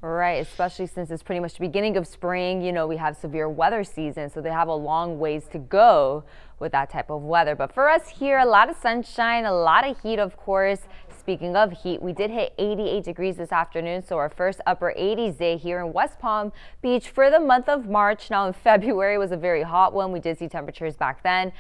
Right, especially since it's pretty much the beginning of spring. We have severe weather season, so they have a long ways to go with that type of weather. But for us here, a lot of sunshine, a lot of heat, of course. Speaking of heat, we did hit 88 degrees this afternoon, so our first upper 80s day here in West Palm Beach for the month of March. Now in February was a very hot one. We did see temperatures back then.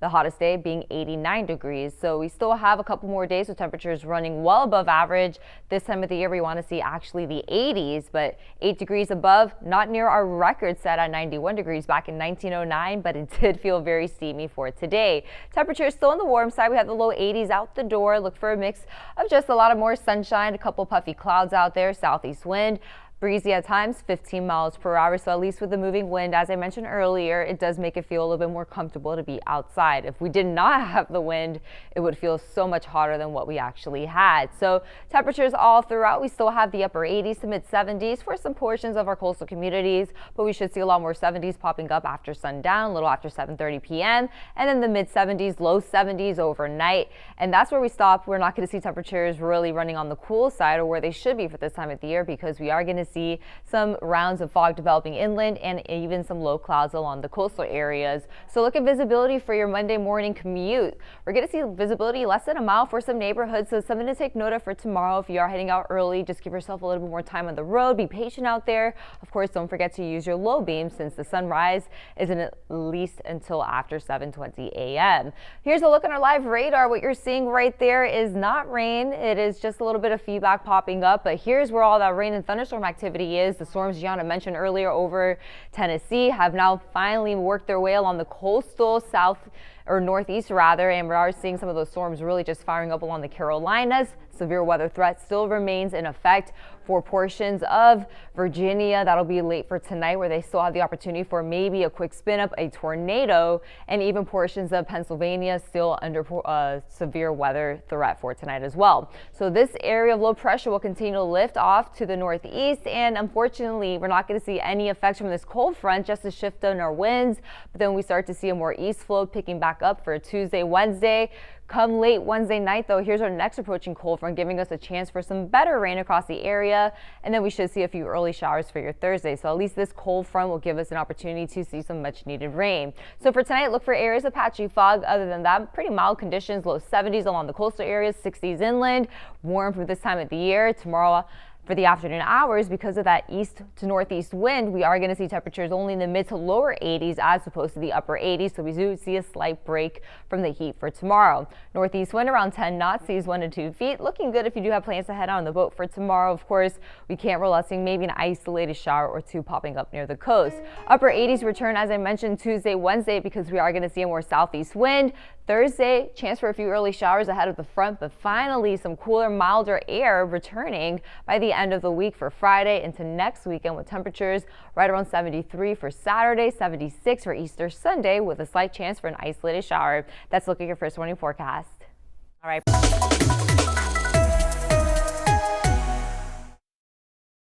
The hottest day being 89 degrees. So we still have a couple more days with temperatures running well above average. This time of the year, we want to see actually the 80s, but 8 degrees above, not near our record set at 91 degrees back in 1909, but it did feel very steamy for today. Temperatures still on the warm side. We have the low 80s out the door. Look for a mix of just a lot of more sunshine, a couple puffy clouds out there, southeast wind. Breezy at times, 15 miles per hour. So at least with the moving wind, as I mentioned earlier, it does make it feel a little bit more comfortable to be outside. If we did not have the wind, it would feel so much hotter than what we actually had. So temperatures all throughout, we still have the upper 80s to mid 70s for some portions of our coastal communities, but we should see a lot more 70s popping up after sundown, a little after 7:30 p.m. and then the mid 70s, low 70s overnight. And that's where we stop. We're not going to see temperatures really running on the cool side or where they should be for this time of the year, because we are going to see some rounds of fog developing inland and even some low clouds along the coastal areas. So look at visibility for your Monday morning commute. We're going to see visibility less than a mile for some neighborhoods, so something to take note of for tomorrow. If you are heading out early, just give yourself a little bit more time on the road. Be patient out there. Of course, don't forget to use your low beam since the sunrise isn't at least until after 7:20 a.m. Here's a look on our live radar. What you're seeing right there is not rain. It is just a little bit of feedback popping up, but here's where all that rain and thunderstorm activity is. The storms Gianna mentioned earlier over Tennessee have now finally worked their way along the coastal south or northeast rather, and we are seeing some of those storms really just firing up along the Carolinas. Severe weather threat still remains in effect for portions of Virginia. That'll be late for tonight, where they still have the opportunity for maybe a quick spin up, a tornado, and even portions of Pennsylvania still under severe weather threat for tonight as well. So this area of low pressure will continue to lift off to the northeast, and unfortunately we're not going to see any effects from this cold front, just a shift in our winds. But then we start to see a more east flow picking back up for Tuesday, Wednesday. Come late Wednesday night, though, here's our next approaching cold front, giving us a chance for some better rain across the area. And then we should see a few early showers for your Thursday. So at least this cold front will give us an opportunity to see some much needed rain. So for tonight, look for areas of patchy fog. Other than that, pretty mild conditions, low 70s along the coastal areas, 60s inland, warm for this time of the year. Tomorrow, for the afternoon hours, because of that east to northeast wind, we are going to see temperatures only in the mid to lower 80s as opposed to the upper 80s. So we do see a slight break from the heat for tomorrow. Northeast wind around 10 knots, seas 1 to 2 feet. Looking good if you do have plans to head out on the boat for tomorrow. Of course, we can't rule out seeing maybe an isolated shower or two popping up near the coast. Upper 80s return, as I mentioned, Tuesday, Wednesday, because we are going to see a more southeast wind. Thursday, chance for a few early showers ahead of the front, but finally some cooler, milder air returning by the end of the week for Friday into next weekend, with temperatures right around 73 for Saturday, 76 for Easter Sunday, with a slight chance for an isolated shower. That's looking at your first morning forecast. All right.